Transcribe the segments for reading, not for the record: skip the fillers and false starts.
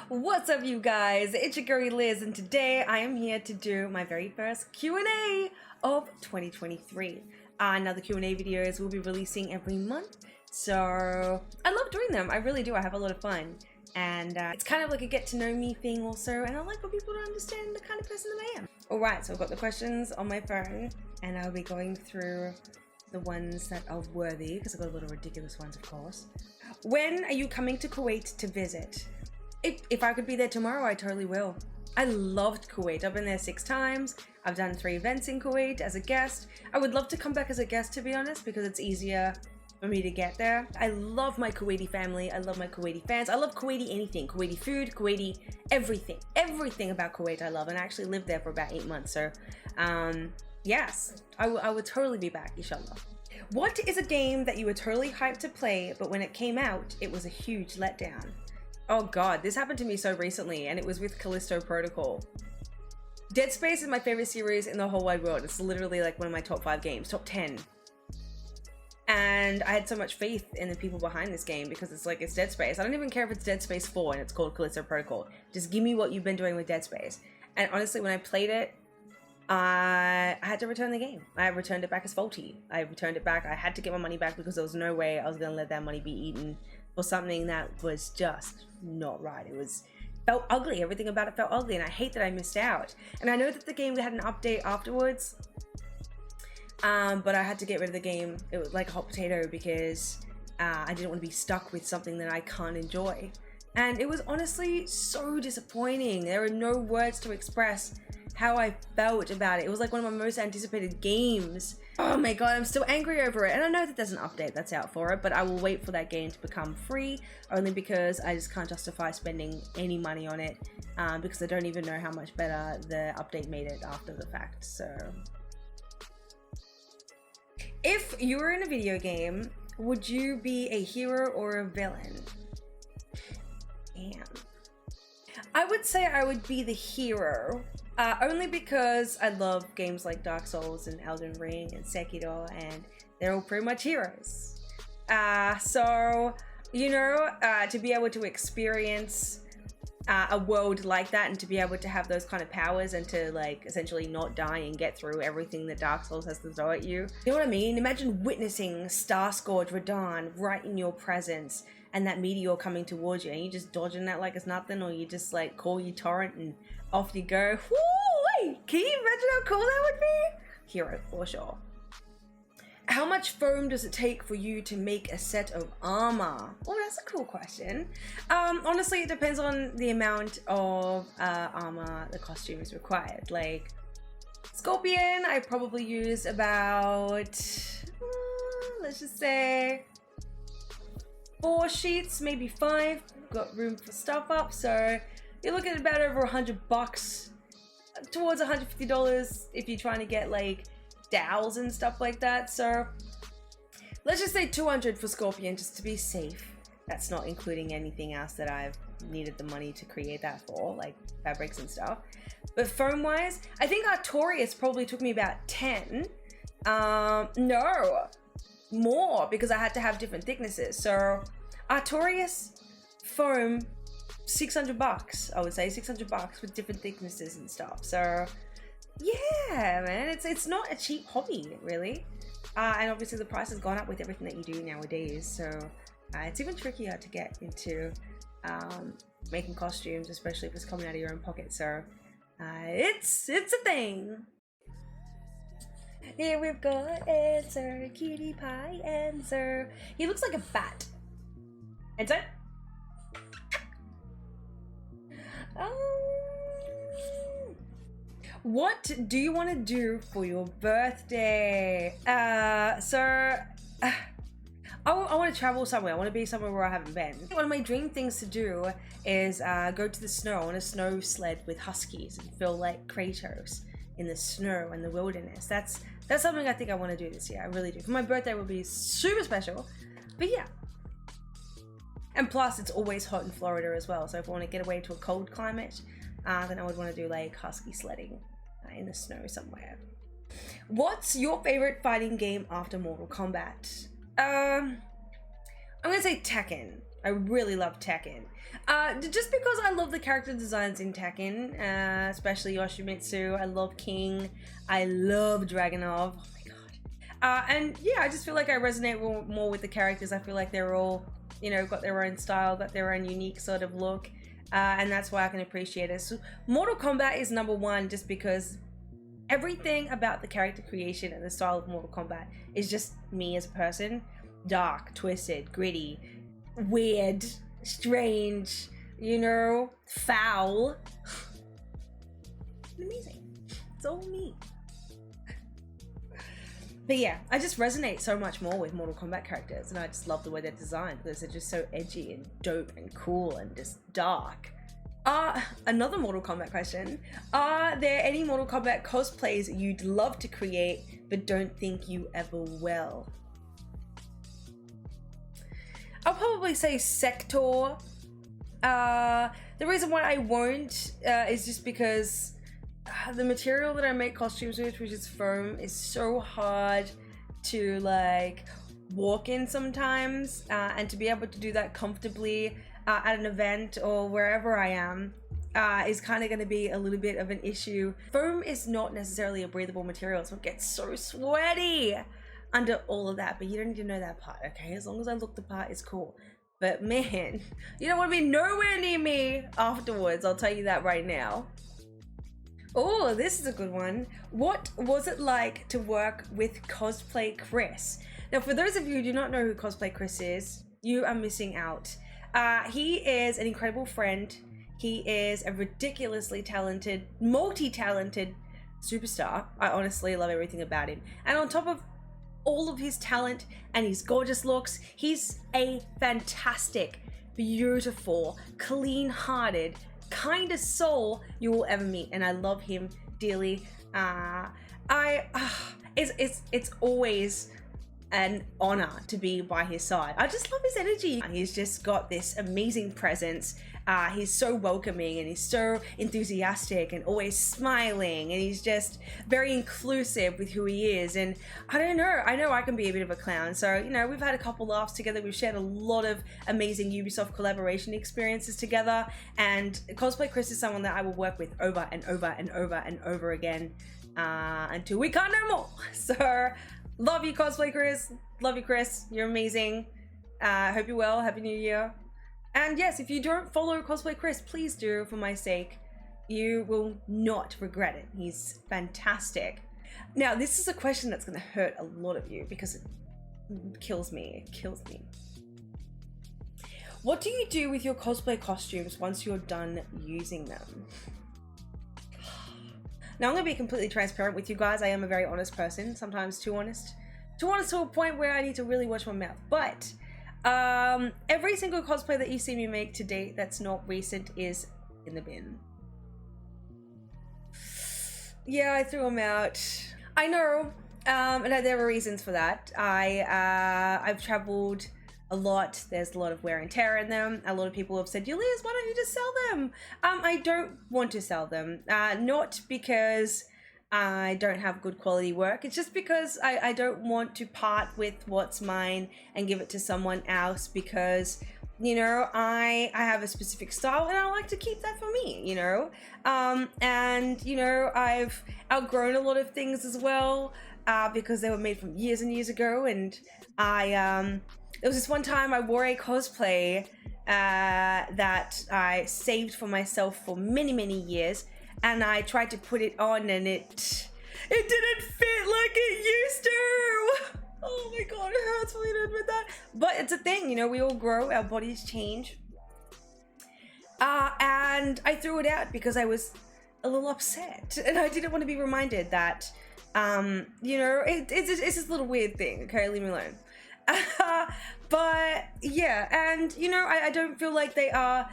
What's up, you guys? It's your girl Liz, and today I am here to do my very first Q&A of 2023. Now the Q&A videos will be releasing every month, so I love doing them. I really do. I have a lot of fun, and it's kind of like a get to know me thing also, and I like for people to understand the kind of person that I am. Alright, so I've got the questions on my phone, and I'll be going through the ones that are worthy, because I've got a lot of ridiculous ones, of course. When are you coming to Kuwait to visit? If I could be there tomorrow, I totally will. I loved Kuwait. I've been there 6 times. I've done 3 events in Kuwait as a guest. I would love to come back as a guest, to be honest, because it's easier for me to get there. I love my Kuwaiti family. I love my Kuwaiti fans. I love Kuwaiti anything. Kuwaiti food, Kuwaiti everything. Everything about Kuwait I love. And I actually lived there for about 8 months. So, yes, I would totally be back, inshallah. What is a game that you were totally hyped to play, but when it came out, it was a huge letdown? Oh god, this happened to me so recently, and it was with Callisto Protocol. Dead Space is my favorite series in the whole wide world. It's literally like one of my top 5 games, top 10. And I had so much faith in the people behind this game because it's like, it's Dead Space. I don't even care if it's Dead Space 4 and it's called Callisto Protocol. Just give me what you've been doing with Dead Space. And honestly, when I played it, I had to return the game. I returned it back as faulty. I returned it back. I had to get my money back because there was no way I was going to let that money be eaten for something that was just not right. Felt ugly. Everything about it felt ugly, and I hate that I missed out. And I know that the game had an update afterwards, but I had to get rid of the game. It was like a hot potato because I didn't want to be stuck with something that I can't enjoy. And it was honestly so disappointing. There are no words to express how I felt about it. It was like one of my most anticipated games. Oh my god, I'm still angry over it. And I know that there's an update that's out for it, but I will wait for that game to become free, only because I just can't justify spending any money on it, because I don't even know how much better the update made it after the fact. So if you were in a video game, would you be a hero or a villain? Damn. I would say I would be the hero. Only because I love games like Dark Souls and Elden Ring and Sekiro, and they're all pretty much heroes. So, you know, to be able to experience a world like that, and to be able to have those kind of powers and to like essentially not die and get through everything that Dark Souls has to throw at you. You know what I mean? Imagine witnessing Star-Scourge Radahn right in your presence, and that meteor coming towards you, and you just dodging that like it's nothing, or you just like call your torrent and off you go. Woo! Can you imagine how cool that would be? Hero for sure. How much foam does it take for you to make a set of armor? Oh, that's a cool question. Honestly, it depends on the amount of armor the costume is required. Like Scorpion, I probably use about, let's just say 4 sheets, maybe 5. Got room for stuff up, so you're looking at about over $100, towards $150 if you're trying to get like dowels and stuff like that. So let's just say 200 for Scorpion, just to be safe. That's not including anything else that I've needed the money to create that for, like fabrics and stuff. But foam wise, I think Artorias probably took me about 10. No, more, because I had to have different thicknesses. So Artorias foam, $600, I would say $600 with different thicknesses and stuff. So yeah, man, it's not a cheap hobby, really. And obviously the price has gone up with everything that you do nowadays. So it's even trickier to get into making costumes, especially if it's coming out of your own pocket. So it's a thing. Here we've got Answer, cutie pie Answer. He looks like a bat. Answer? What do you want to do for your birthday? I want to travel somewhere. I want to be somewhere where I haven't been. One of my dream things to do is go to the snow on a snow sled with huskies and feel like Kratos in the snow and the wilderness. That's something I think I want to do this year. I really do. For my birthday, it will be super special. But yeah. And plus, it's always hot in Florida as well. So if I want to get away to a cold climate, then I would want to do like husky sledding in the snow somewhere. What's your favorite fighting game after Mortal Kombat? I'm gonna say Tekken. I really love Tekken. Just because I love the character designs in Tekken, especially Yoshimitsu. I love King. I love Dragunov. Oh my god. And yeah, I just feel like I resonate more with the characters. I feel like they're all, you know, got their own style, got their own unique sort of look. And that's why I can appreciate it. So Mortal Kombat is number one just because everything about the character creation and the style of Mortal Kombat is just me as a person. Dark, twisted, gritty, weird, strange, you know, foul. Amazing. It's all me. But yeah, I just resonate so much more with Mortal Kombat characters, and I just love the way they're designed because they're just so edgy and dope and cool and just dark. Another Mortal Kombat question. Are there any Mortal Kombat cosplays you'd love to create but don't think you ever will? I'll probably say Sector. The reason why I won't is just because the material that I make costumes with, which is foam, is so hard to like walk in sometimes, and to be able to do that comfortably at an event or wherever I am is kind of going to be a little bit of an issue. Foam is not necessarily a breathable material, so it gets so sweaty under all of that, but you don't need to know that part, okay? As long as I look the part, it's cool. But man, you don't want to be nowhere near me afterwards, I'll tell you that right now. Oh, this is a good one. What was it like to work with Cosplay Chris? Now, for those of you who do not know who Cosplay Chris is, you are missing out. He is an incredible friend. He is a ridiculously talented, multi-talented superstar. I honestly love everything about him. And on top of all of his talent and his gorgeous looks, he's a fantastic, beautiful, clean-hearted, kindest soul you will ever meet, and I love him dearly. It's always an honor to be by his side. I just love his energy. He's just got this amazing presence. He's so welcoming and he's so enthusiastic and always smiling, and he's just very inclusive with who he is. And I don't know, I know I can be a bit of a clown, so you know, we've had a couple laughs together. We've shared a lot of amazing Ubisoft collaboration experiences together, and Cosplay Chris is someone that I will work with over and over and over and over again until we can't no more. So love you, Cosplay Chris. Love you, Chris. You're amazing. Hope you're well. Happy New Year. And yes, if you don't follow Cosplay Chris, please do, for my sake. You will not regret it. He's fantastic. Now, this is a question that's going to hurt a lot of you because it kills me. It kills me. What do you do with your cosplay costumes once you're done using them? Now, I'm going to be completely transparent with you guys. I am a very honest person, sometimes too honest. Too honest to a point where I need to really watch my mouth. But every single cosplay that you see me make to date that's not recent is in the bin. Yeah, I threw them out. I know, and there are reasons for that. I've traveled a lot. There's a lot of wear and tear in them. A lot of people have said, Yeliz, why don't you just sell them? I don't want to sell them. Not because I don't have good quality work. It's just because I don't want to part with what's mine and give it to someone else, because, you know, I have a specific style and I like to keep that for me, you know? And, you know, I've outgrown a lot of things as well, because they were made from years and years ago. And there was this one time I wore a cosplay that I saved for myself for many, many years. And I tried to put it on and it didn't fit like it used to. Oh my god, it hurts for me to admit that. But it's a thing, you know, we all grow, our bodies change. And I threw it out because I was a little upset. And I didn't want to be reminded that, you know, it's this little weird thing, okay? Leave me alone. But yeah, and you know, I don't feel like they are,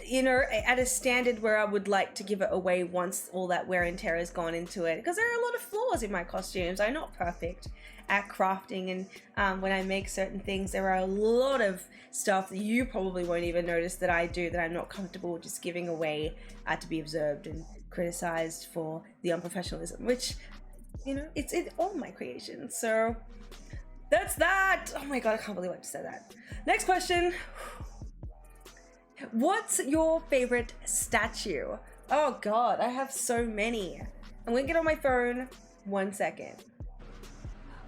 you know, at a standard where I would like to give it away once all that wear and tear has gone into it, because there are a lot of flaws in my costumes. I'm not perfect at crafting, and when I make certain things, there are a lot of stuff that you probably won't even notice that I do that I'm not comfortable just giving away to be observed and criticized for the unprofessionalism, which, you know, it's in all my creations. So That's that. Oh my god, I can't believe I just said that. Next question. What's your favorite statue? Oh god, I have so many. I'm gonna get on my phone. 1 second.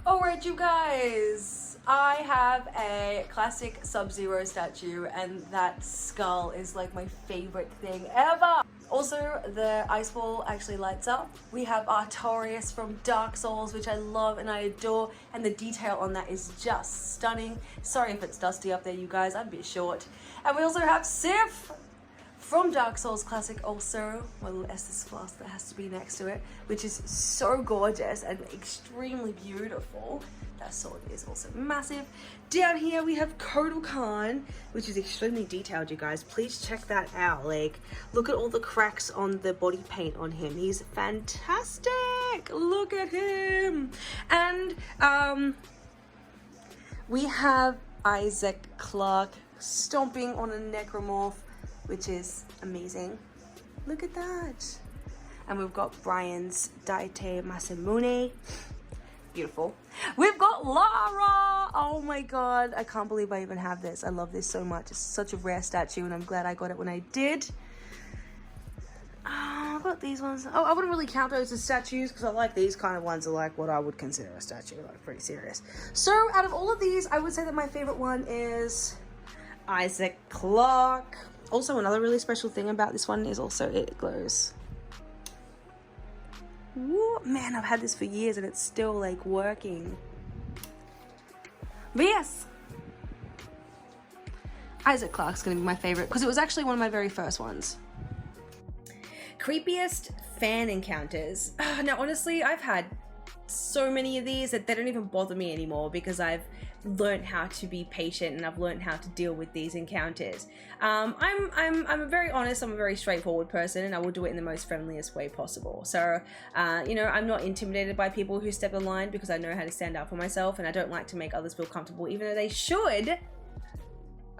Alright, you guys. I have a classic Sub-Zero statue, and that skull is like my favorite thing ever. Also, the ice ball actually lights up. We have Artorias from Dark Souls, which I love and I adore, and the detail on that is just stunning. Sorry if it's dusty up there, you guys, I'm a bit short. And we also have Sif from Dark Souls Classic also, my little Estus flask that has to be next to it, which is so gorgeous and extremely beautiful. That sword is also massive. Down here we have Kotal Khan, which is extremely detailed, you guys. Please check that out. Like, look at all the cracks on the body paint on him. He's fantastic. Look at him. And we have Isaac Clarke stomping on a necromorph, which is amazing. Look at that. And we've got Brian's Daite Masamune. Beautiful. We've got Lara. Oh my god, I can't believe I even have this. I love this so much. It's such a rare statue, and I'm glad I got it when I did. I've got these ones. Oh, I wouldn't really count those as statues because I like these kind of ones are like what I would consider a statue, like pretty serious. So out of all of these, I would say that my favorite one is Isaac Clarke. Also, another really special thing about this one is also it glows. Whoa, man, I've had this for years and it's still like working. But yes, Isaac Clarke's gonna be my favorite because it was actually one of my very first ones. Creepiest fan encounters. Now, honestly, I've had so many of these that they don't even bother me anymore because I've learned how to be patient and I've learned how to deal with these encounters. I'm a very honest, I'm a very straightforward person, and I will do it in the most friendliest way possible. So, you know, I'm not intimidated by people who step in line because I know how to stand up for myself, and I don't like to make others feel comfortable, even though they should.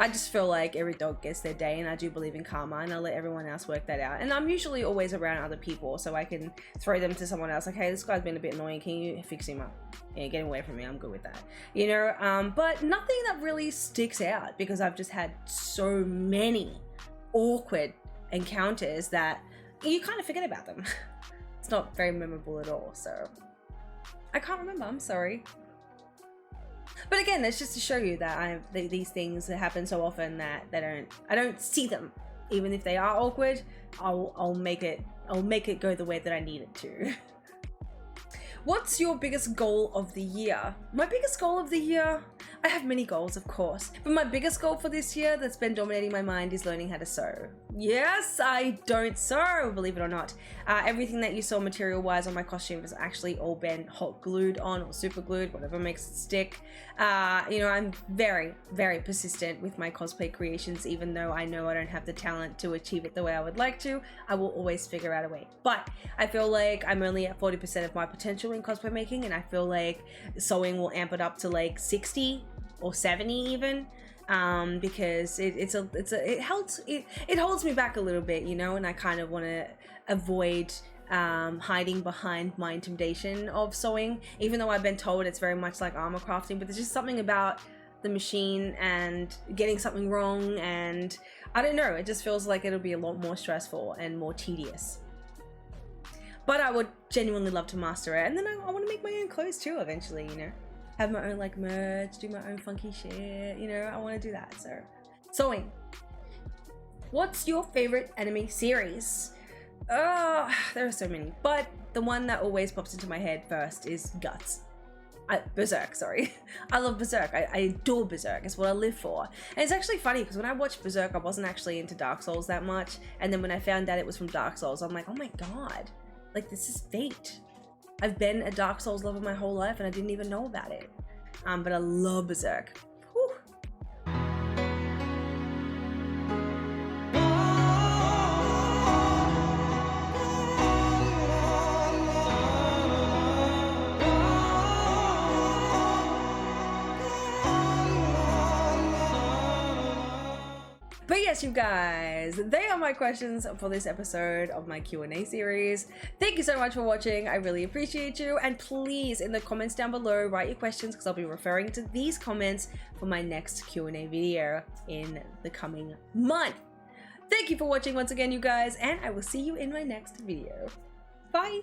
I just feel like every dog gets their day, and I do believe in karma, and I'll let everyone else work that out. And I'm usually always around other people, so I can throw them to someone else, like, hey, this guy's been a bit annoying, can you fix him up? Yeah, get him away from me, I'm good with that. You know, but nothing that really sticks out because I've just had so many awkward encounters that you kind of forget about them. It's not very memorable at all, so I can't remember, I'm sorry. But again, that's just to show you that these things that happen so often that I don't see them. Even if they are awkward, I'll make it go the way that I need it to. What's your biggest goal of the year? My biggest goal of the year, I have many goals, of course, but my biggest goal for this year that's been dominating my mind is learning how to sew. Yes, I don't sew, believe it or not. Everything that you saw material-wise on my costume has actually all been hot glued on or super glued, whatever makes it stick. You know, I'm very, very persistent with my cosplay creations, even though I know I don't have the talent to achieve it the way I would like to. I will always figure out a way. But I feel like I'm only at 40% of my potential in cosplay making, and I feel like sewing will amp it up to like 60 or 70 even. Because it holds me back a little bit, you know, and I kind of want to avoid hiding behind my intimidation of sewing, even though I've been told it's very much like armor crafting, but there's just something about the machine and getting something wrong, and I don't know, it just feels like it'll be a lot more stressful and more tedious. But I would genuinely love to master it, and then I want to make my own clothes too eventually, you know. Have my own like merch, do my own funky shit, you know, I want to do that. So, sewing. What's your favorite anime series? There are so many, but the one that always pops into my head first is Guts. Berserk, sorry. I love Berserk. I adore Berserk. It's what I live for. And it's actually funny because when I watched Berserk, I wasn't actually into Dark Souls that much. And then when I found out it was from Dark Souls, I'm like, oh my god, like this is fate. I've been a Dark Souls lover my whole life and I didn't even know about it. But I love Berserk. Whew. But yes, you guys, they are my questions for this episode of my Q&A series. Thank you so much for watching. I really appreciate you. And please, in the comments down below, write your questions because I'll be referring to these comments for my next Q&A video in the coming month. Thank you for watching once again, you guys, and I will see you in my next video. Bye.